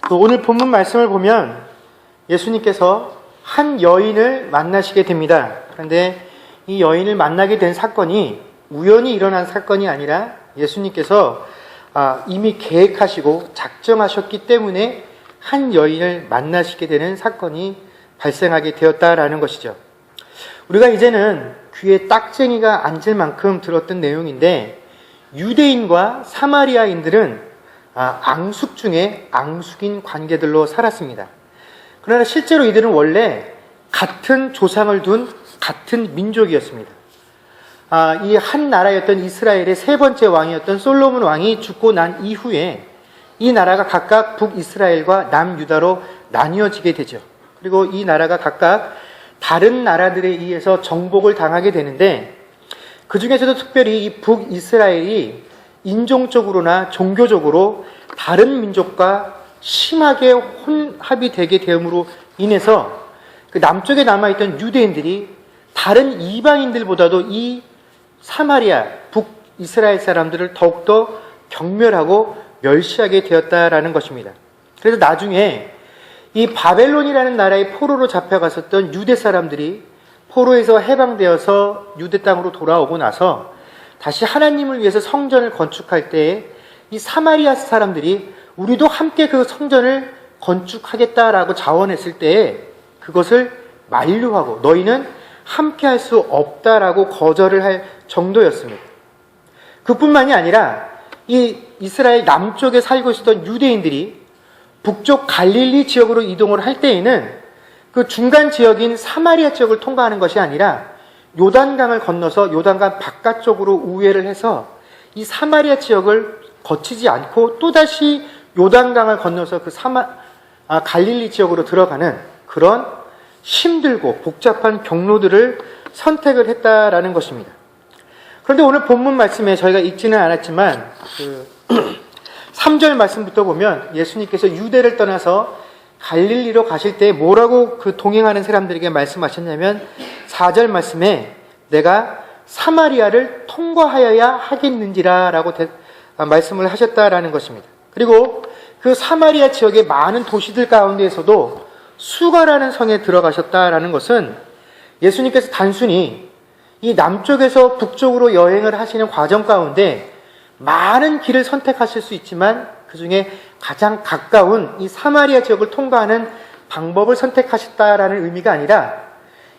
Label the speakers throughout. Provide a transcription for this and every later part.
Speaker 1: 또 오늘 본문 말씀을 보면 예수님께서 한 여인을 만나시게 됩니다. 그런데 이 여인을 만나게 된 사건이 우연히 일어난 사건이 아니라 예수님께서 이미 계획하시고 작정하셨기 때문에 한 여인을 만나시게 되는 사건이 발생하게 되었다라는 것이죠. 우리가 이제는 귀에 딱쟁이가 앉을 만큼 들었던 내용인데, 유대인과 사마리아인들은 앙숙 중에 앙숙인 관계들로 살았습니다. 그러나 실제로 이들은 원래 같은 조상을 둔 같은 민족이었습니다. 이 한 나라였던 이스라엘의 세 번째 왕이었던 솔로몬 왕이 죽고 난 이후에 이 나라가 각각 북이스라엘과 남유다로 나뉘어지게 되죠. 그리고 이 나라가 각각 다른 나라들에 의해서 정복을 당하게 되는데, 그 중에서도 특별히 이 북이스라엘이 인종적으로나 종교적으로 다른 민족과 심하게 혼합이 되게 되므로 인해서 그 남쪽에 남아있던 유대인들이 다른 이방인들보다도 이 사마리아, 북이스라엘 사람들을 더욱더 경멸하고 멸시하게 되었다라는 것입니다. 그래서 나중에 이 바벨론이라는 나라의 포로로 잡혀갔었던 유대 사람들이 포로에서 해방되어서 유대 땅으로 돌아오고 나서 다시 하나님을 위해서 성전을 건축할 때에 이 사마리아 사람들이 우리도 함께 그 성전을 건축하겠다라고 자원했을 때에 그것을 만류하고 너희는 함께 할 수 없다라고 거절을 할 정도였습니다. 그뿐만이 아니라 이 이스라엘 남쪽에 살고 있었던 유대인들이 북쪽 갈릴리 지역으로 이동을 할 때에는 그 중간 지역인 사마리아 지역을 통과하는 것이 아니라 요단강을 건너서 요단강 바깥쪽으로 우회를 해서 이 사마리아 지역을 거치지 않고 또다시 요단강을 건너서 그 갈릴리 지역으로 들어가는 그런 힘들고 복잡한 경로들을 선택을 했다라는 것입니다. 그런데 오늘 본문 말씀에 저희가 읽지는 않았지만 3절 말씀부터 보면 예수님께서 유대를 떠나서 갈릴리로 가실 때 뭐라고 그 동행하는 사람들에게 말씀하셨냐면 4절 말씀에 내가 사마리아를 통과하여야 하겠는지라 라고 말씀을 하셨다라는 것입니다. 그리고 그 사마리아 지역의 많은 도시들 가운데에서도 수가라는 성에 들어가셨다라는 것은 예수님께서 단순히 이 남쪽에서 북쪽으로 여행을 하시는 과정 가운데 많은 길을 선택하실 수 있지만 그 중에 가장 가까운 이 사마리아 지역을 통과하는 방법을 선택하셨다라는 의미가 아니라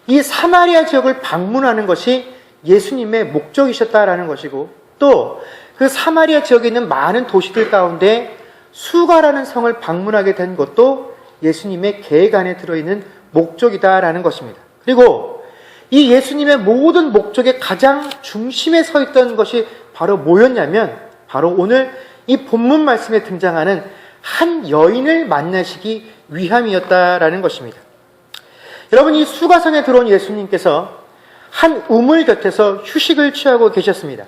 Speaker 1: 이 사마리아 지역을 방문하는 것이 예수님의 목적이셨다라는 것이고, 또 그 사마리아 지역에 있는 많은 도시들 가운데 수가라는 성을 방문하게 된 것도 예수님의 계획 안에 들어있는 목적이다라는 것입니다. 그리고 이 예수님의 모든 목적의 가장 중심에 서 있던 것이 바로 뭐였냐면 바로 오늘 이 본문 말씀에 등장하는 한 여인을 만나시기 위함이었다라는 것입니다. 여러분, 이 수가성에 들어온 예수님께서 한 우물 곁에서 휴식을 취하고 계셨습니다.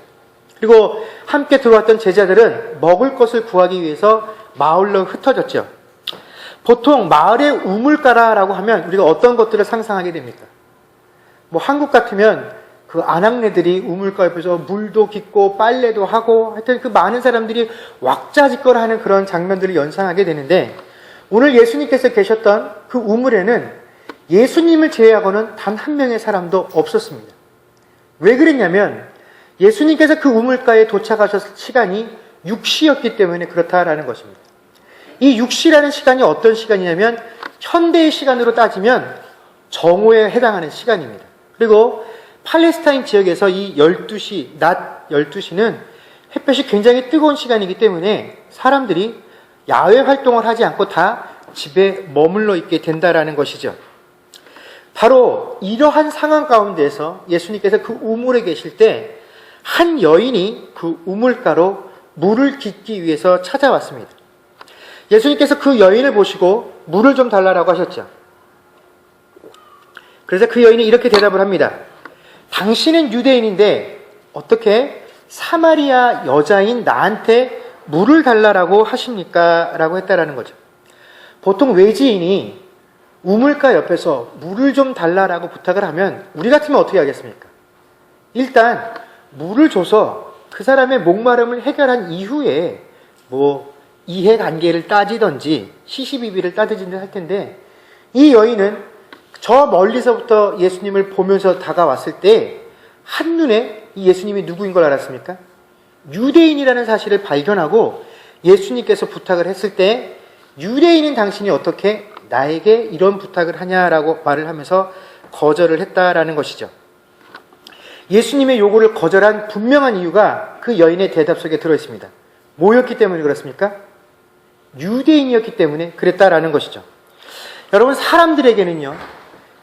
Speaker 1: 그리고 함께 들어왔던 제자들은 먹을 것을 구하기 위해서 마을로 흩어졌죠. 보통 마을에 우물가라라고 하면 우리가 어떤 것들을 상상하게 됩니까? 한국 같으면 그 아낙네들이 우물가 옆에서 물도 깃고 빨래도 하고 하여튼 그 많은 사람들이 왁자지껄하는 그런 장면들을 연상하게 되는데, 오늘 예수님께서 계셨던 그 우물에는 예수님을 제외하고는 단 한 명의 사람도 없었습니다. 왜 그랬냐면 예수님께서 그 우물가에 도착하셨을 시간이 6시였기 때문에 그렇다라는 것입니다. 이 6시라는 시간이 어떤 시간이냐면 현대의 시간으로 따지면 정오에 해당하는 시간입니다. 그리고 팔레스타인 지역에서 이 12시, 낮 12시는 햇볕이 굉장히 뜨거운 시간이기 때문에 사람들이 야외 활동을 하지 않고 다 집에 머물러 있게 된다라는 것이죠. 바로 이러한 상황 가운데에서 예수님께서 그 우물에 계실 때 한 여인이 그 우물가로 물을 깃기 위해서 찾아왔습니다. 예수님께서 그 여인을 보시고 물을 좀 달라고 하셨죠. 그래서 그 여인이 이렇게 대답을 합니다. 당신은 유대인인데 어떻게 사마리아 여자인 나한테 물을 달라고 하십니까? 라고 했다라는 거죠. 보통 외지인이 우물가 옆에서 물을 좀 달라고 부탁을 하면 우리 같으면 어떻게 하겠습니까? 일단 물을 줘서 그 사람의 목마름을 해결한 이후에 이해관계를 따지던지 시시비비를 따지든지 할 텐데, 이 여인은 저 멀리서부터 예수님을 보면서 다가왔을 때 한눈에 이 예수님이 누구인 걸 알았습니까? 유대인이라는 사실을 발견하고 예수님께서 부탁을 했을 때, 유대인인 당신이 어떻게 나에게 이런 부탁을 하냐라고 말을 하면서 거절을 했다라는 것이죠. 예수님의 요구를 거절한 분명한 이유가 그 여인의 대답 속에 들어있습니다. 뭐였기 때문에 그렇습니까? 유대인이었기 때문에 그랬다라는 것이죠. 여러분, 사람들에게는요,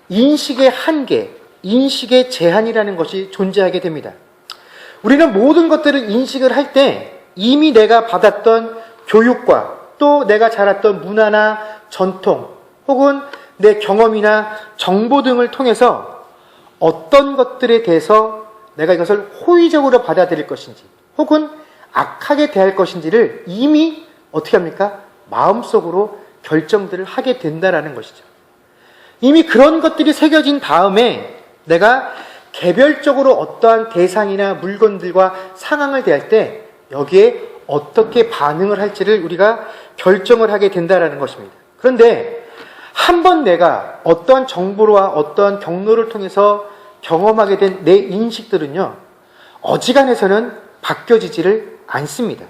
Speaker 1: 인식의 한계, 인식의 제한이라는 것이 존재하게 됩니다. 우리는 모든 것들을 인식을 할 때 이미 내가 받았던 교육과 또 내가 자랐던 문화나 전통 혹은 내 경험이나 정보 등을 통해서 어떤 것들에 대해서 내가 이것을 호의적으로 받아들일 것인지 혹은 악하게 대할 것인지를 이미 어떻게 합니까? 마음속으로 결정들을 하게 된다라는 것이죠. 이미 그런 것들이 새겨진 다음에 내가 개별적으로 어떠한 대상이나 물건들과 상황을 대할 때 여기에 어떻게 반응을 할지를 우리가 결정을 하게 된다라는 것입니다. 그런데 한번 내가 어떠한 정보와 어떠한 경로를 통해서 경험하게 된 내 인식들은요, 어지간해서는 바뀌어지지를 않습니다.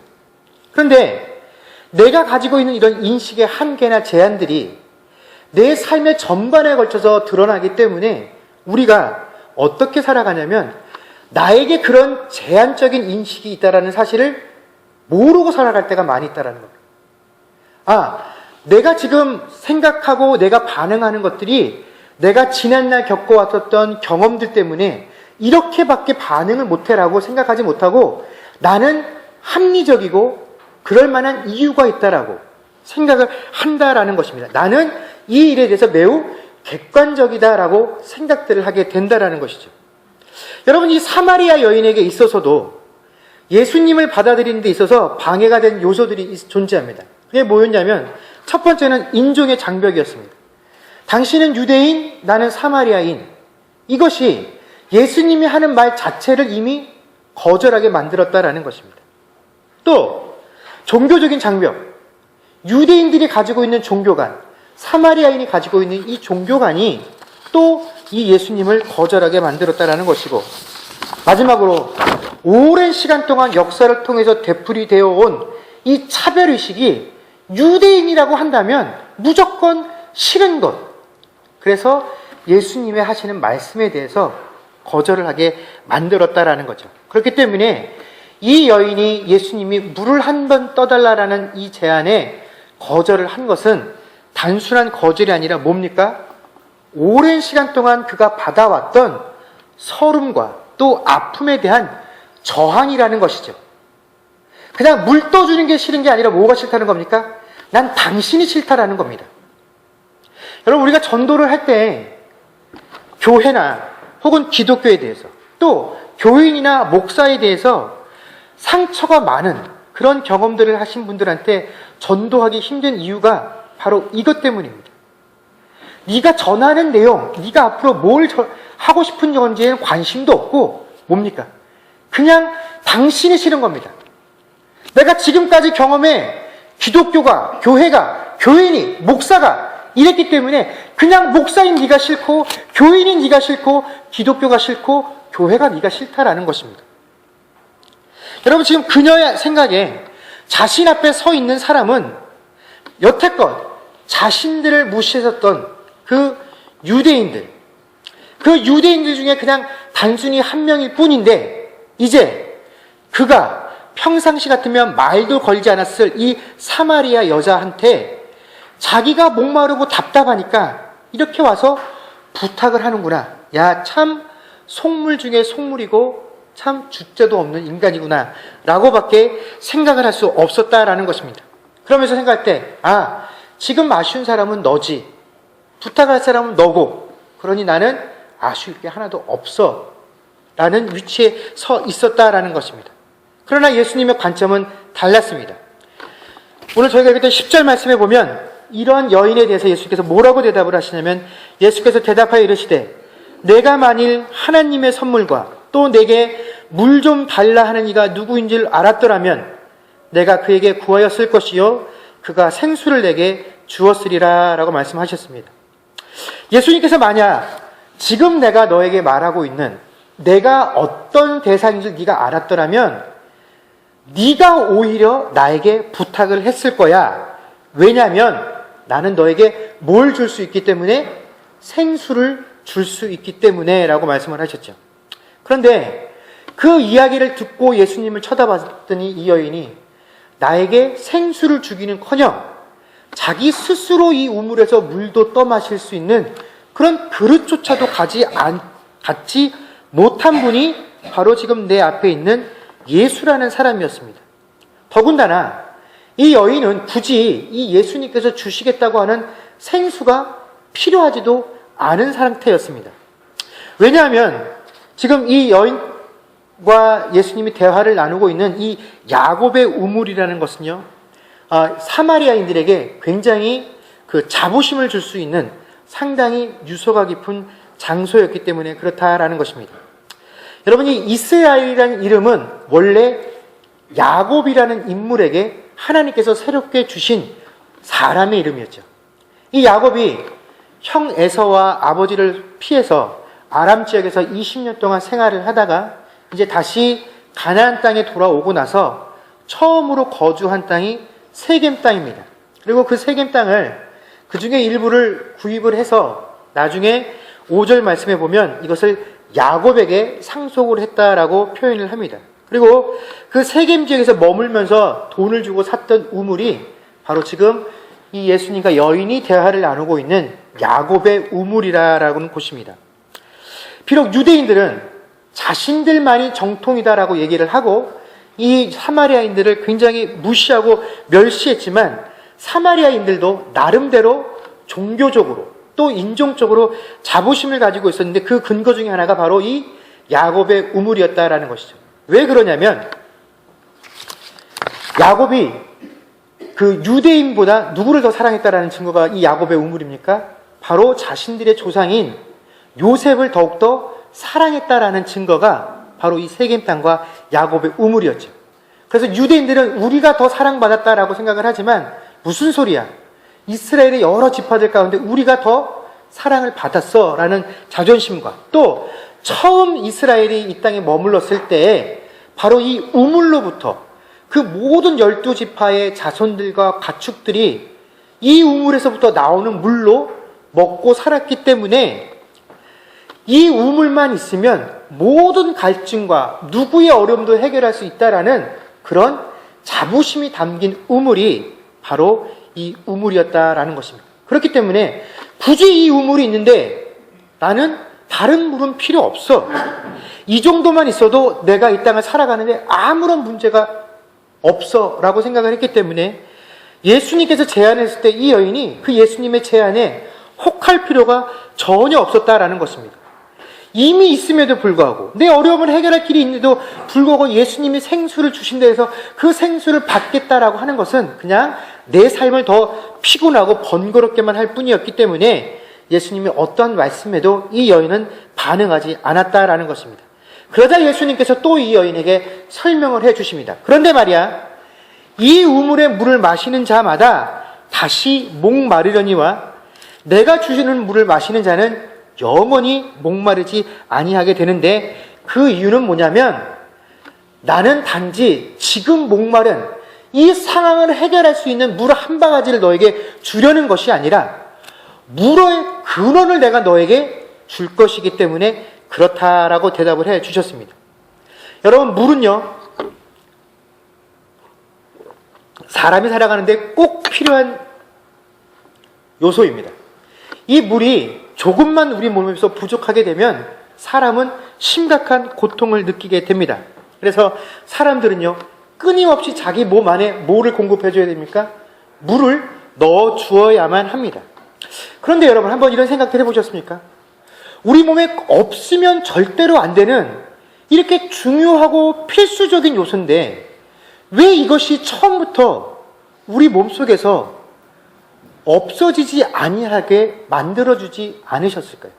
Speaker 1: 그런데 내가 가지고 있는 이런 인식의 한계나 제한들이 내 삶의 전반에 걸쳐서 드러나기 때문에 우리가 어떻게 살아가냐면 나에게 그런 제한적인 인식이 있다는 사실을 모르고 살아갈 때가 많이 있다는 겁니다. 내가 지금 생각하고 내가 반응하는 것들이 내가 지난날 겪어왔었던 경험들 때문에 이렇게밖에 반응을 못해라고 생각하지 못하고 나는 합리적이고 그럴 만한 이유가 있다라고 생각을 한다라는 것입니다. 나는 이 일에 대해서 매우 객관적이다라고 생각들을 하게 된다라는 것이죠. 여러분, 이 사마리아 여인에게 있어서도 예수님을 받아들이는 데 있어서 방해가 된 요소들이 존재합니다. 그게 뭐였냐면 첫 번째는 인종의 장벽이었습니다. 당신은 유대인, 나는 사마리아인. 이것이 예수님이 하는 말 자체를 이미 거절하게 만들었다라는 것입니다. 또 종교적인 장벽, 유대인들이 가지고 있는 종교관, 사마리아인이 가지고 있는 이 종교관이 또 이 예수님을 거절하게 만들었다라는 것이고, 마지막으로 오랜 시간 동안 역사를 통해서 되풀이되어 온 이 차별의식이 유대인이라고 한다면 무조건 싫은 것. 그래서 예수님의 하시는 말씀에 대해서 거절을 하게 만들었다라는 거죠. 그렇기 때문에 이 여인이 예수님이 물을 한 번 떠달라라는 이 제안에 거절을 한 것은 단순한 거절이 아니라 뭡니까? 오랜 시간 동안 그가 받아왔던 서름과 또 아픔에 대한 저항이라는 것이죠. 그냥 물 떠주는 게 싫은 게 아니라 뭐가 싫다는 겁니까? 난 당신이 싫다라는 겁니다. 여러분, 우리가 전도를 할 때 교회나 혹은 기독교에 대해서 또 교인이나 목사에 대해서 상처가 많은 그런 경험들을 하신 분들한테 전도하기 힘든 이유가 바로 이것 때문입니다. 네가 전하는 내용, 네가 앞으로 뭘 하고 싶은 건지에는 관심도 없고 뭡니까? 그냥 당신이 싫은 겁니다. 내가 지금까지 경험해 기독교가, 교회가, 교인이, 목사가 이랬기 때문에 그냥 목사인 네가 싫고 교인인 네가 싫고 기독교가 싫고 교회가 네가 싫다라는 것입니다. 여러분, 지금 그녀의 생각에 자신 앞에 서 있는 사람은 여태껏 자신들을 무시했었던 그 유대인들 중에 그냥 단순히 한 명일 뿐인데 이제 그가 평상시 같으면 말도 걸지 않았을 이 사마리아 여자한테 자기가 목마르고 답답하니까 이렇게 와서 부탁을 하는구나. 야, 참 속물 중에 속물이고 참 주제도 없는 인간이구나 라고밖에 생각을 할 수 없었다라는 것입니다. 그러면서 생각할 때 지금 아쉬운 사람은 너지, 부탁할 사람은 너고, 그러니 나는 아쉬울 게 하나도 없어 라는 위치에 서 있었다라는 것입니다. 그러나 예수님의 관점은 달랐습니다. 오늘 저희가 읽었던 10절 말씀에 보면 이러한 여인에 대해서 예수께서 뭐라고 대답을 하시냐면, 예수께서 대답하여 이르시되 내가 만일 하나님의 선물과 또 내게 물 좀 달라 하는 이가 누구인 줄 알았더라면 내가 그에게 구하였을 것이요 그가 생수를 내게 주었으리라 라고 말씀하셨습니다. 예수님께서 만약 지금 내가 너에게 말하고 있는 내가 어떤 대상인 줄 네가 알았더라면 네가 오히려 나에게 부탁을 했을 거야. 왜냐하면 나는 너에게 뭘 줄 수 있기 때문에 생수를 줄 수 있기 때문에 라고 말씀을 하셨죠. 그런데 그 이야기를 듣고 예수님을 쳐다봤더니 이 여인이 나에게 생수를 주기는커녕 자기 스스로 이 우물에서 물도 떠마실 수 있는 그런 그릇조차도 갖지 못한 분이 바로 지금 내 앞에 있는 예수라는 사람이었습니다. 더군다나 이 여인은 굳이 이 예수님께서 주시겠다고 하는 생수가 필요하지도 않은 상태였습니다. 왜냐하면 지금 이 여인과 예수님이 대화를 나누고 있는 이 야곱의 우물이라는 것은요, 사마리아인들에게 굉장히 그 자부심을 줄 수 있는 상당히 유서가 깊은 장소였기 때문에 그렇다라는 것입니다. 여러분, 이 이스라엘이라는 이름은 원래 야곱이라는 인물에게 하나님께서 새롭게 주신 사람의 이름이었죠. 이 야곱이 형 에서와 아버지를 피해서 아람 지역에서 20년 동안 생활을 하다가 이제 다시 가나안 땅에 돌아오고 나서 처음으로 거주한 땅이 세겜 땅입니다. 그리고 그 세겜 땅을 그 중에 일부를 구입을 해서 나중에 5절 말씀에 보면 이것을 야곱에게 상속을 했다라고 표현을 합니다. 그리고 그 세겜 지역에서 머물면서 돈을 주고 샀던 우물이 바로 지금 이 예수님과 여인이 대화를 나누고 있는 야곱의 우물이라는 곳입니다. 비록 유대인들은 자신들만이 정통이다라고 얘기를 하고 이 사마리아인들을 굉장히 무시하고 멸시했지만 사마리아인들도 나름대로 종교적으로 또 인종적으로 자부심을 가지고 있었는데 그 근거 중에 하나가 바로 이 야곱의 우물이었다라는 것이죠. 왜 그러냐면 야곱이 그 유대인보다 누구를 더 사랑했다라는 증거가 이 야곱의 우물입니까? 바로 자신들의 조상인 요셉을 더욱더 사랑했다라는 증거가 바로 이 세겜 땅과 야곱의 우물이었죠. 그래서 유대인들은 우리가 더 사랑받았다라고 생각을 하지만 무슨 소리야? 이스라엘의 여러 지파들 가운데 우리가 더 사랑을 받았어 라는 자존심과 또 처음 이스라엘이 이 땅에 머물렀을 때 바로 이 우물로부터 그 모든 12지파의 자손들과 가축들이 이 우물에서부터 나오는 물로 먹고 살았기 때문에 이 우물만 있으면 모든 갈증과 누구의 어려움도 해결할 수 있다라는 그런 자부심이 담긴 우물이 바로 이 우물이었다라는 것입니다. 그렇기 때문에 굳이 이 우물이 있는데 나는 다른 물은 필요 없어. 이 정도만 있어도 내가 이 땅을 살아가는데 아무런 문제가 없어 라고 생각을 했기 때문에 예수님께서 제안했을 때 이 여인이 그 예수님의 제안에 혹할 필요가 전혀 없었다라는 것입니다. 이미 있음에도 불구하고 내 어려움을 해결할 길이 있는데도 불구하고 예수님이 생수를 주신다 해서 그 생수를 받겠다라고 하는 것은 그냥 내 삶을 더 피곤하고 번거롭게만 할 뿐이었기 때문에 예수님이 어떠한 말씀에도 이 여인은 반응하지 않았다라는 것입니다. 그러자 예수님께서 또 이 여인에게 설명을 해 주십니다. 그런데 말이야, 이 우물의 물을 마시는 자마다 다시 목마르려니와 내가 주시는 물을 마시는 자는 영원히 목마르지 아니하게 되는데 그 이유는 뭐냐면 나는 단지 지금 목마른 이 상황을 해결할 수 있는 물 한 바가지를 너에게 주려는 것이 아니라 물의 근원을 내가 너에게 줄 것이기 때문에 그렇다라고 대답을 해 주셨습니다. 여러분, 물은요 사람이 살아가는데 꼭 필요한 요소입니다. 이 물이 조금만 우리 몸에서 부족하게 되면 사람은 심각한 고통을 느끼게 됩니다. 그래서 사람들은요 끊임없이 자기 몸 안에 뭐를 공급해 줘야 됩니까? 물을 넣어 주어야만 합니다. 그런데 여러분, 한번 이런 생각들 해보셨습니까? 우리 몸에 없으면 절대로 안 되는 이렇게 중요하고 필수적인 요소인데 왜 이것이 처음부터 우리 몸속에서 없어지지 아니하게 만들어주지 않으셨을까요?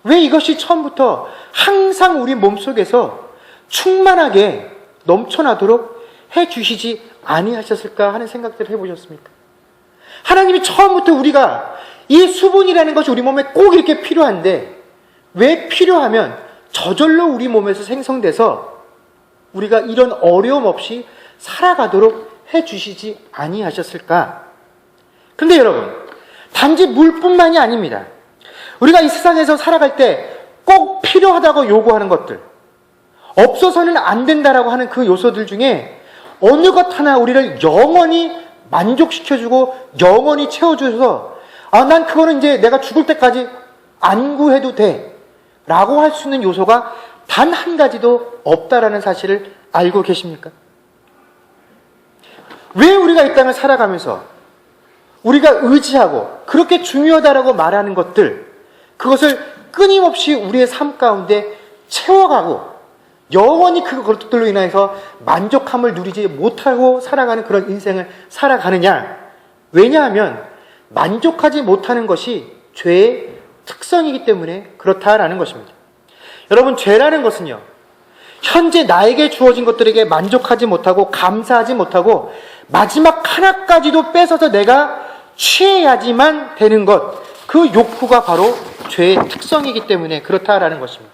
Speaker 1: 왜 이것이 처음부터 항상 우리 몸속에서 충만하게 넘쳐나도록 해주시지 아니하셨을까 하는 생각들을 해보셨습니까? 하나님이 처음부터 우리가 이 수분이라는 것이 우리 몸에 꼭 이렇게 필요한데 왜 필요하면 저절로 우리 몸에서 생성돼서 우리가 이런 어려움 없이 살아가도록 해주시지 아니하셨을까? 근데 여러분, 단지 물뿐만이 아닙니다. 우리가 이 세상에서 살아갈 때 꼭 필요하다고 요구하는 것들, 없어서는 안 된다라고 하는 그 요소들 중에 어느 것 하나 우리를 영원히 만족시켜주고 영원히 채워줘서 난 그거는 이제 내가 죽을 때까지 안 구해도 돼 라고 할 수 있는 요소가 단 한 가지도 없다라는 사실을 알고 계십니까? 왜 우리가 이 땅을 살아가면서 우리가 의지하고 그렇게 중요하다라고 말하는 것들, 그것을 끊임없이 우리의 삶 가운데 채워가고 영원히 그것들로 인해서 만족함을 누리지 못하고 살아가는 그런 인생을 살아가느냐? 왜냐하면 만족하지 못하는 것이 죄의 특성이기 때문에 그렇다라는 것입니다. 여러분, 죄라는 것은요, 현재 나에게 주어진 것들에게 만족하지 못하고 감사하지 못하고 마지막 하나까지도 뺏어서 내가 취해야지만 되는 것, 그 욕구가 바로 죄의 특성이기 때문에 그렇다라는 것입니다.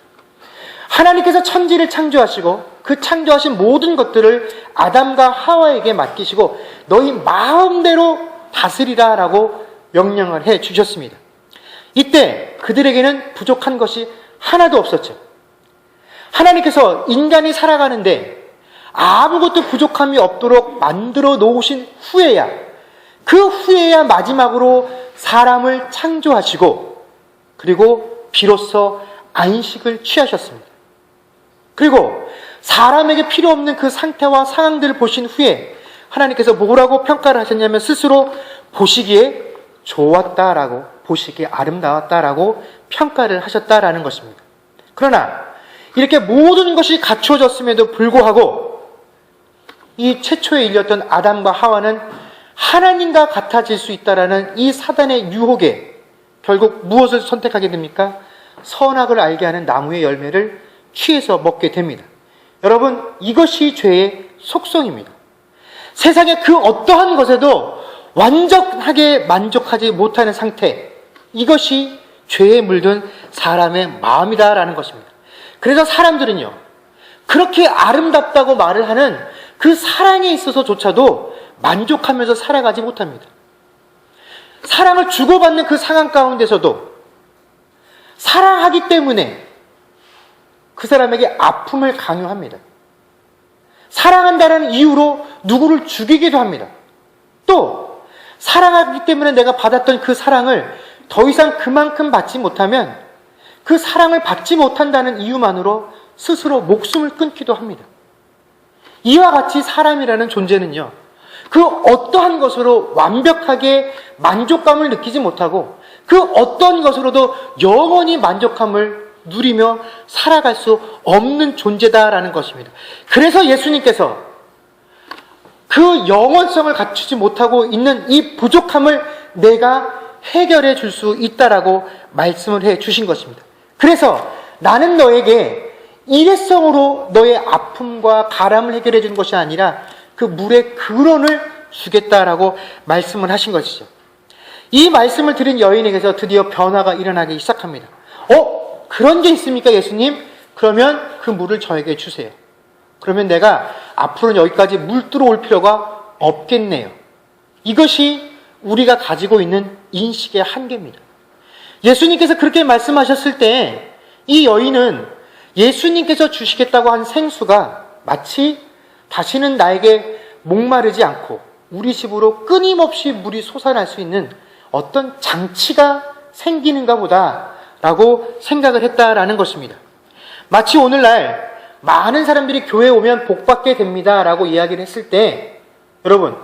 Speaker 1: 하나님께서 천지를 창조하시고 그 창조하신 모든 것들을 아담과 하와에게 맡기시고 너희 마음대로 다스리라 라고 명령을 해 주셨습니다. 이때 그들에게는 부족한 것이 하나도 없었죠. 하나님께서 인간이 살아가는데 아무것도 부족함이 없도록 만들어 놓으신 후에야, 그 후에야 마지막으로 사람을 창조하시고 그리고 비로소 안식을 취하셨습니다. 그리고 사람에게 필요 없는 그 상태와 상황들을 보신 후에 하나님께서 뭐라고 평가를 하셨냐면 스스로 보시기에 좋았다라고, 보시기에 아름다웠다라고 평가를 하셨다라는 것입니다. 그러나 이렇게 모든 것이 갖추어졌음에도 불구하고 이 최초에 일렸던 아담과 하와는 하나님과 같아질 수 있다라는 이 사단의 유혹에 결국 무엇을 선택하게 됩니까? 선악을 알게 하는 나무의 열매를 취해서 먹게 됩니다. 여러분, 이것이 죄의 속성입니다. 세상의 그 어떠한 것에도 완전하게 만족하지 못하는 상태, 이것이 죄에 물든 사람의 마음이다라는 것입니다. 그래서 사람들은요, 그렇게 아름답다고 말을 하는 그 사랑에 있어서조차도 만족하면서 살아가지 못합니다. 사랑을 주고받는 그 상황 가운데서도 사랑하기 때문에 그 사람에게 아픔을 강요합니다. 사랑한다는 이유로 누구를 죽이기도 합니다. 또 사랑하기 때문에 내가 받았던 그 사랑을 더 이상 그만큼 받지 못하면 그 사랑을 받지 못한다는 이유만으로 스스로 목숨을 끊기도 합니다. 이와 같이 사람이라는 존재는요, 그 어떠한 것으로 완벽하게 만족감을 느끼지 못하고 그 어떤 것으로도 영원히 만족함을 누리며 살아갈 수 없는 존재다라는 것입니다. 그래서 예수님께서 그 영원성을 갖추지 못하고 있는 이 부족함을 내가 해결해 줄 수 있다라고 말씀을 해 주신 것입니다. 그래서 나는 너에게 일회성으로 너의 아픔과 가람을 해결해 주는 것이 아니라 그 물의 근원을 주겠다라고 말씀을 하신 것이죠. 이 말씀을 들은 여인에게서 드디어 변화가 일어나기 시작합니다. 그런 게 있습니까, 예수님? 그러면 그 물을 저에게 주세요. 그러면 내가 앞으로는 여기까지 물 들어올 필요가 없겠네요. 이것이 우리가 가지고 있는 인식의 한계입니다. 예수님께서 그렇게 말씀하셨을 때 이 여인은 예수님께서 주시겠다고 한 생수가 마치 다시는 나에게 목마르지 않고 우리 집으로 끊임없이 물이 솟아날 수 있는 어떤 장치가 생기는가 보다라고 생각을 했다라는 것입니다. 마치 오늘날 많은 사람들이 교회에 오면 복받게 됩니다라고 이야기를 했을 때, 여러분,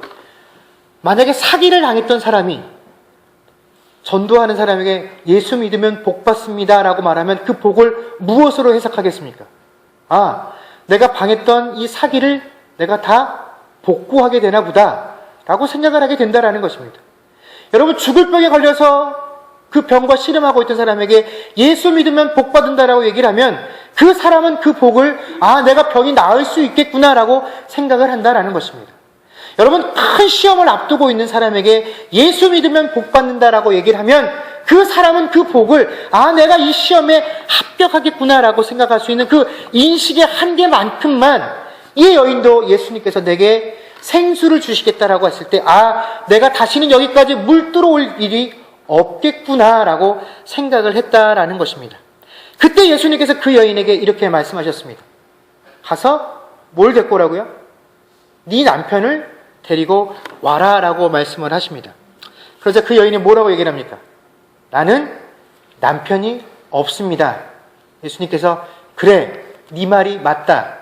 Speaker 1: 만약에 사기를 당했던 사람이 전도하는 사람에게 예수 믿으면 복받습니다라고 말하면 그 복을 무엇으로 해석하겠습니까? 내가 당했던 이 사기를 내가 다 복구하게 되나 보다라고 생각을 하게 된다라는 것입니다. 여러분, 죽을 병에 걸려서 그 병과 씨름하고 있던 사람에게 예수 믿으면 복받는다라고 얘기를 하면 그 사람은 그 복을 내가 병이 나을 수 있겠구나라고 생각을 한다라는 것입니다. 여러분, 큰 시험을 앞두고 있는 사람에게 예수 믿으면 복 받는다라고 얘기를 하면 그 사람은 그 복을 내가 이 시험에 합격하겠구나라고 생각할 수 있는 그 인식의 한계만큼만 이 여인도 예수님께서 내게 생수를 주시겠다라고 했을 때 내가 다시는 여기까지 물 들어올 일이 없겠구나라고 생각을 했다라는 것입니다. 그때 예수님께서 그 여인에게 이렇게 말씀하셨습니다. 가서 뭘 데리고 오라고요? 네 남편을 데리고 와라라고 말씀을 하십니다. 그러자 그 여인이 뭐라고 얘기를 합니까? 나는 남편이 없습니다. 예수님께서 그래, 네 말이 맞다.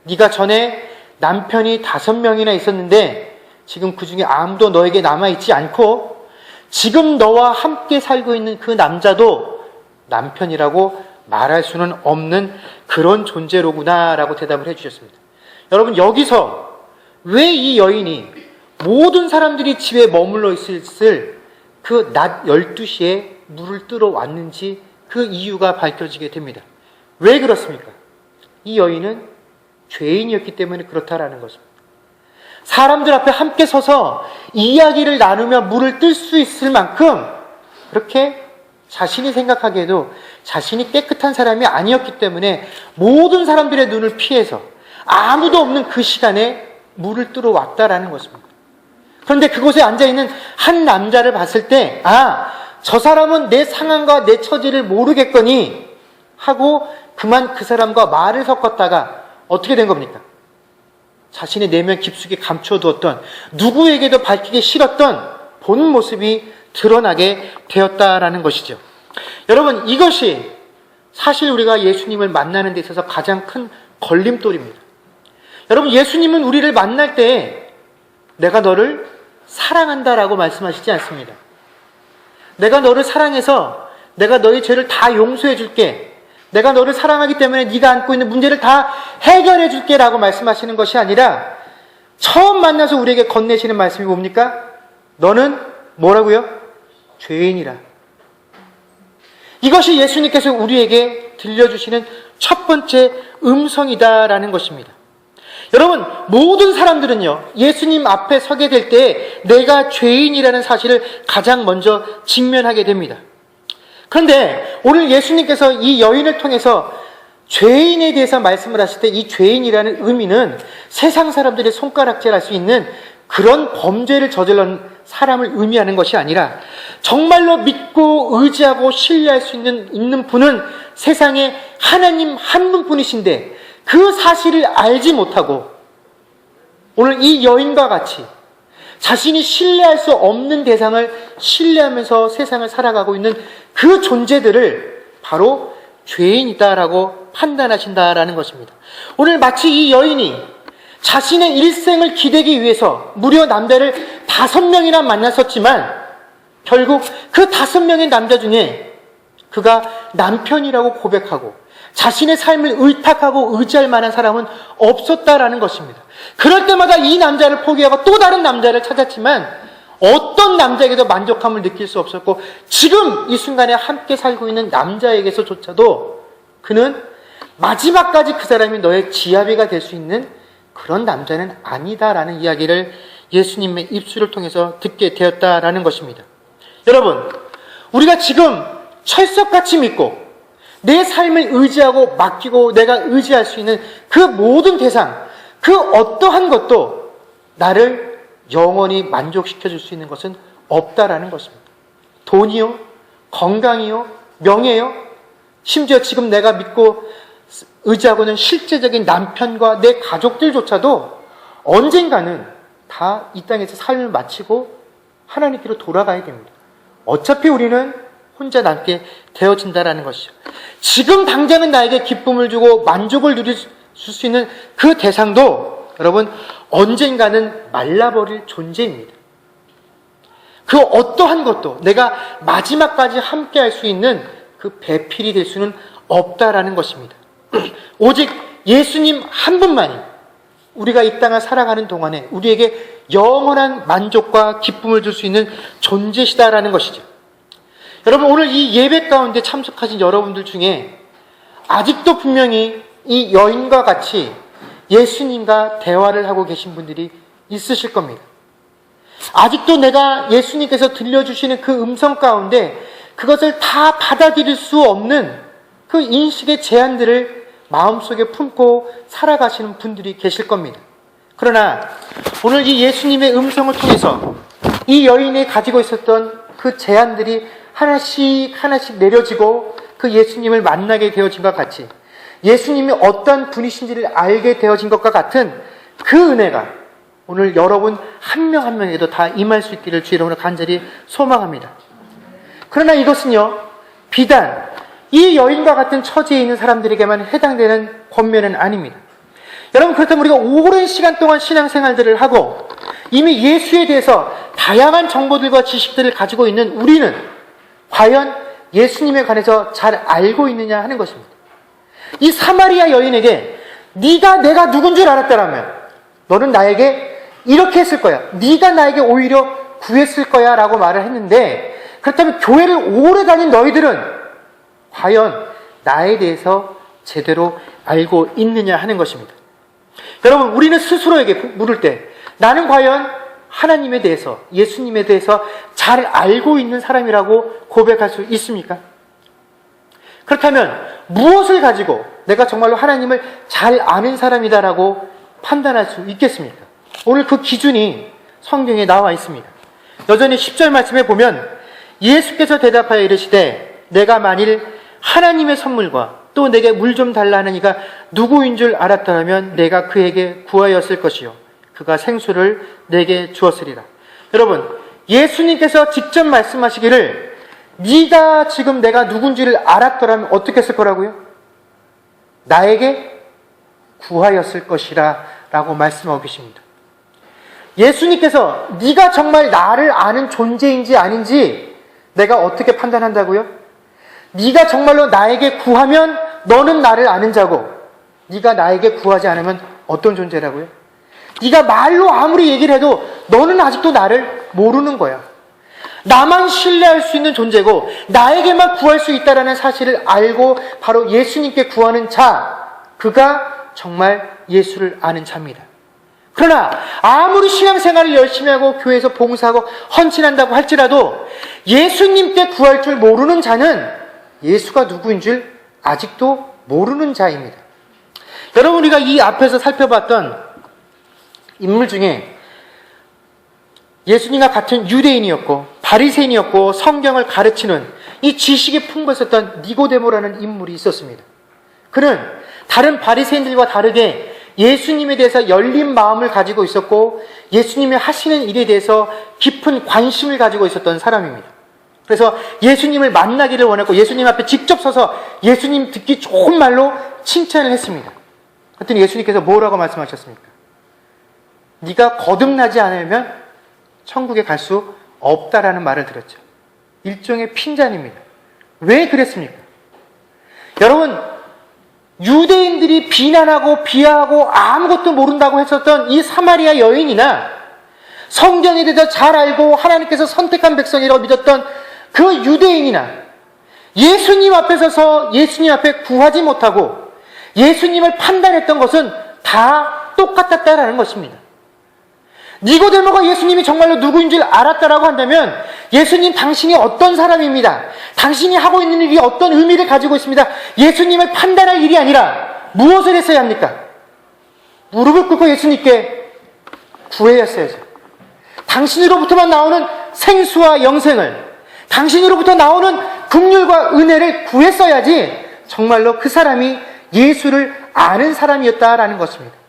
Speaker 1: 네가 전에 남편이 5명이나 있었는데 지금 그 중에 아무도 너에게 남아있지 않고 지금 너와 함께 살고 있는 그 남자도 남편이라고 말할 수는 없는 그런 존재로구나 라고 대답을 해주셨습니다. 여러분, 여기서 왜 이 여인이 모든 사람들이 집에 머물러 있을 그 낮 12시에 물을 뜨러 왔는지 그 이유가 밝혀지게 됩니다. 왜 그렇습니까? 이 여인은 죄인이었기 때문에 그렇다라는 것입니다. 사람들 앞에 함께 서서 이야기를 나누며 물을 뜰 수 있을 만큼 그렇게 자신이 생각하기에도 자신이 깨끗한 사람이 아니었기 때문에 모든 사람들의 눈을 피해서 아무도 없는 그 시간에 물을 뜨러 왔다라는 것입니다. 그런데 그곳에 앉아있는 한 남자를 봤을 때 저 사람은 내 상황과 내 처지를 모르겠거니 하고 그만 그 사람과 말을 섞었다가 어떻게 된 겁니까? 자신의 내면 깊숙이 감춰두었던 누구에게도 밝히기 싫었던 본 모습이 드러나게 되었다라는 것이죠. 여러분, 이것이 사실 우리가 예수님을 만나는 데 있어서 가장 큰 걸림돌입니다. 여러분, 예수님은 우리를 만날 때 내가 너를 사랑한다라고 말씀하시지 않습니다. 내가 너를 사랑해서 내가 너의 죄를 다 용서해 줄게. 내가 너를 사랑하기 때문에 네가 안고 있는 문제를 다 해결해 줄게 라고 말씀하시는 것이 아니라 처음 만나서 우리에게 건네시는 말씀이 뭡니까? 너는 뭐라고요? 죄인이라. 이것이 예수님께서 우리에게 들려주시는 첫 번째 음성이다라는 것입니다. 여러분, 모든 사람들은요, 예수님 앞에 서게 될 때 내가 죄인이라는 사실을 가장 먼저 직면하게 됩니다. 그런데 오늘 예수님께서 이 여인을 통해서 죄인에 대해서 말씀을 하실 때 이 죄인이라는 의미는 세상 사람들의 손가락질할 수 있는 그런 범죄를 저질른 사람을 의미하는 것이 아니라 정말로 믿고 의지하고 신뢰할 수 있는 분은 세상에 하나님 한 분뿐이신데 그 사실을 알지 못하고 오늘 이 여인과 같이 자신이 신뢰할 수 없는 대상을 신뢰하면서 세상을 살아가고 있는 그 존재들을 바로 죄인이다라고 판단하신다라는 것입니다. 오늘 마치 이 여인이 자신의 일생을 기대기 위해서 무려 남자를 5명이나 만났었지만 결국 그 5명의 남자 중에 그가 남편이라고 고백하고 자신의 삶을 의탁하고 의지할 만한 사람은 없었다라는 것입니다. 그럴 때마다 이 남자를 포기하고 또 다른 남자를 찾았지만 어떤 남자에게도 만족함을 느낄 수 없었고 지금 이 순간에 함께 살고 있는 남자에게서조차도 그는 마지막까지 그 사람이 너의 지아비가 될 수 있는 그런 남자는 아니다라는 이야기를 예수님의 입술을 통해서 듣게 되었다라는 것입니다. 여러분, 우리가 지금 철석같이 믿고 내 삶을 의지하고 맡기고 내가 의지할 수 있는 그 모든 대상, 그 어떠한 것도 나를 영원히 만족시켜 줄 수 있는 것은 없다라는 것입니다. 돈이요, 건강이요, 명예요, 심지어 지금 내가 믿고 의지하고 있는 실제적인 남편과 내 가족들조차도 언젠가는 다 이 땅에서 삶을 마치고 하나님께로 돌아가야 됩니다. 어차피 우리는 혼자 남게 되어진다라는 것이죠. 지금 당장은 나에게 기쁨을 주고 만족을 누릴 수 있는 그 대상도 여러분 언젠가는 말라버릴 존재입니다. 그 어떠한 것도 내가 마지막까지 함께 할 수 있는 그 배필이 될 수는 없다라는 것입니다. 오직 예수님 한 분만이 우리가 이 땅을 살아가는 동안에 우리에게 영원한 만족과 기쁨을 줄 수 있는 존재시다라는 것이죠. 여러분, 오늘 이 예배 가운데 참석하신 여러분들 중에 아직도 분명히 이 여인과 같이 예수님과 대화를 하고 계신 분들이 있으실 겁니다. 아직도 내가 예수님께서 들려주시는 그 음성 가운데 그것을 다 받아들일 수 없는 그 인식의 제한들을 마음속에 품고 살아가시는 분들이 계실 겁니다. 그러나 오늘 이 예수님의 음성을 통해서 이 여인이 가지고 있었던 그 제한들이 하나씩 하나씩 내려지고 그 예수님을 만나게 되어진 것 같이 예수님이 어떤 분이신지를 알게 되어진 것과 같은 그 은혜가 오늘 여러분 한 명 한 명에도 다 임할 수 있기를 주 이름으로 간절히 소망합니다. 그러나 이것은요, 비단 이 여인과 같은 처지에 있는 사람들에게만 해당되는 권면은 아닙니다. 여러분, 그렇다면 우리가 오랜 시간 동안 신앙생활들을 하고 이미 예수에 대해서 다양한 정보들과 지식들을 가지고 있는 우리는 과연 예수님에 관해서 잘 알고 있느냐 하는 것입니다. 이 사마리아 여인에게 네가 내가 누군 줄 알았다라면 너는 나에게 이렇게 했을 거야. 네가 나에게 오히려 구했을 거야 라고 말을 했는데, 그렇다면 교회를 오래 다닌 너희들은 과연 나에 대해서 제대로 알고 있느냐 하는 것입니다. 여러분, 우리는 스스로에게 물을 때 나는 과연 하나님에 대해서, 예수님에 대해서 잘 알고 있는 사람이라고 고백할 수 있습니까? 그렇다면 무엇을 가지고 내가 정말로 하나님을 잘 아는 사람이다라고 판단할 수 있겠습니까? 오늘 그 기준이 성경에 나와 있습니다. 여전히 10절 말씀에 보면 예수께서 대답하여 이르시되 내가 만일 하나님의 선물과 또 내게 물 좀 달라 하는 이가 누구인 줄 알았더라면 내가 그에게 구하였을 것이요 그가 생수를 내게 주었으리라. 여러분, 예수님께서 직접 말씀하시기를 네가 지금 내가 누군지를 알았더라면 어떻게 했을 거라고요? 나에게 구하였을 것이라 라고 말씀하고 계십니다. 예수님께서 네가 정말 나를 아는 존재인지 아닌지 내가 어떻게 판단한다고요? 네가 정말로 나에게 구하면 너는 나를 아는 자고 네가 나에게 구하지 않으면 어떤 존재라고요? 네가 말로 아무리 얘기를 해도 너는 아직도 나를 모르는 거야. 나만 신뢰할 수 있는 존재고 나에게만 구할 수 있다는 사실을 알고 바로 예수님께 구하는 자, 그가 정말 예수를 아는 자입니다. 그러나 아무리 신앙생활을 열심히 하고 교회에서 봉사하고 헌신한다고 할지라도 예수님께 구할 줄 모르는 자는 예수가 누구인 줄 아직도 모르는 자입니다. 여러분, 우리가 이 앞에서 살펴봤던 인물 중에 예수님과 같은 유대인이었고 바리새인이었고 성경을 가르치는 이 지식이 풍부했었던 니고데모라는 인물이 있었습니다. 그는 다른 바리새인들과 다르게 예수님에 대해서 열린 마음을 가지고 있었고 예수님이 하시는 일에 대해서 깊은 관심을 가지고 있었던 사람입니다. 그래서 예수님을 만나기를 원했고 예수님 앞에 직접 서서 예수님 듣기 좋은 말로 칭찬을 했습니다. 그랬더니 예수님께서 뭐라고 말씀하셨습니까? 네가 거듭나지 않으면 천국에 갈 수 없다라는 말을 들었죠. 일종의 핀잔입니다. 왜 그랬습니까? 여러분, 유대인들이 비난하고 비하하고 아무것도 모른다고 했었던 이 사마리아 여인이나 성경에 대해서 잘 알고 하나님께서 선택한 백성이라고 믿었던 그 유대인이나 예수님 앞에 서서 예수님 앞에 구하지 못하고 예수님을 판단했던 것은 다 똑같았다라는 것입니다. 니고데모가 예수님이 정말로 누구인 줄 알았다라고 한다면 예수님 당신이 어떤 사람입니다. 당신이 하고 있는 일이 어떤 의미를 가지고 있습니다. 예수님을 판단할 일이 아니라 무엇을 했어야 합니까? 무릎을 꿇고 예수님께 구해야했어야죠. 당신으로부터만 나오는 생수와 영생을, 당신으로부터 나오는 긍휼과 은혜를 구했어야지 정말로 그 사람이 예수를 아는 사람이었다라는 것입니다.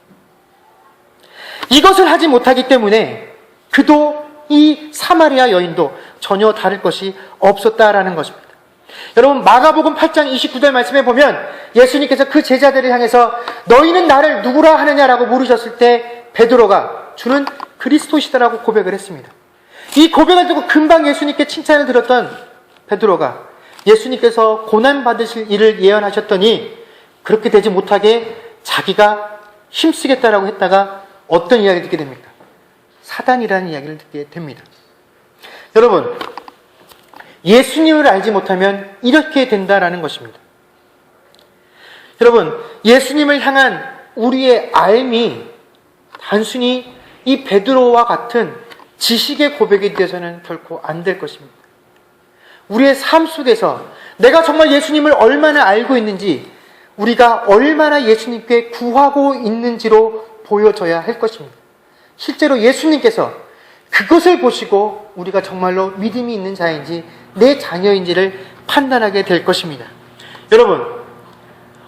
Speaker 1: 이것을 하지 못하기 때문에 그도 이 사마리아 여인도 전혀 다를 것이 없었다라는 것입니다. 여러분, 마가복음 8장 29절 말씀에 보면 예수님께서 그 제자들을 향해서 너희는 나를 누구라 하느냐라고 물으셨을 때 베드로가 주는 그리스도시다라고 고백을 했습니다. 이 고백을 듣고 금방 예수님께 칭찬을 들었던 베드로가 예수님께서 고난받으실 일을 예언하셨더니 그렇게 되지 못하게 자기가 힘쓰겠다라고 했다가 어떤 이야기를 듣게 됩니까? 사단이라는 이야기를 듣게 됩니다. 여러분, 예수님을 알지 못하면 이렇게 된다라는 것입니다. 여러분, 예수님을 향한 우리의 알미 단순히 이 베드로와 같은 지식의 고백이 되어서는 결코 안 될 것입니다. 우리의 삶 속에서 내가 정말 예수님을 얼마나 알고 있는지, 우리가 얼마나 예수님께 구하고 있는지로 보여져야 할 것입니다. 실제로 예수님께서 그것을 보시고 우리가 정말로 믿음이 있는 자인지 내 자녀인지를 판단하게 될 것입니다. 여러분,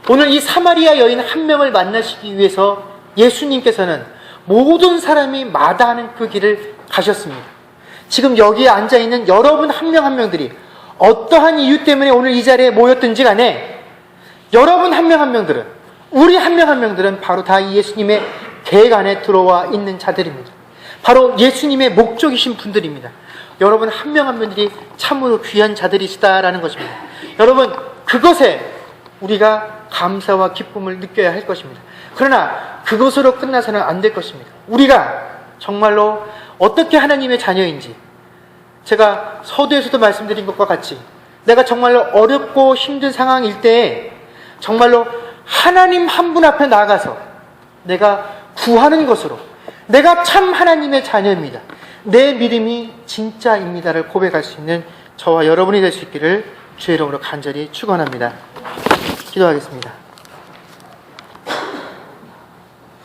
Speaker 1: 오늘 이 사마리아 여인 한 명을 만나시기 위해서 예수님께서는 모든 사람이 마다하는 그 길을 가셨습니다. 지금 여기에 앉아있는 여러분 한 명 한 명들이 어떠한 이유 때문에 오늘 이 자리에 모였든지 간에 여러분 한 명 한 명들은, 우리 한 명 한 명들은 바로 다 예수님의 계획 안에 들어와 있는 자들입니다. 바로 예수님의 목적이신 분들입니다. 여러분 한 명 한 명들이 참으로 귀한 자들이시다라는 것입니다. 여러분, 그것에 우리가 감사와 기쁨을 느껴야 할 것입니다. 그러나 그것으로 끝나서는 안 될 것입니다. 우리가 정말로 어떻게 하나님의 자녀인지, 제가 서두에서도 말씀드린 것과 같이 내가 정말로 어렵고 힘든 상황일 때에 정말로 하나님 한 분 앞에 나아가서 내가 구하는 것으로 내가 참 하나님의 자녀입니다, 내 믿음이 진짜입니다를 고백할 수 있는 저와 여러분이 될 수 있기를 주의 이름으로 간절히 축원합니다. 기도하겠습니다.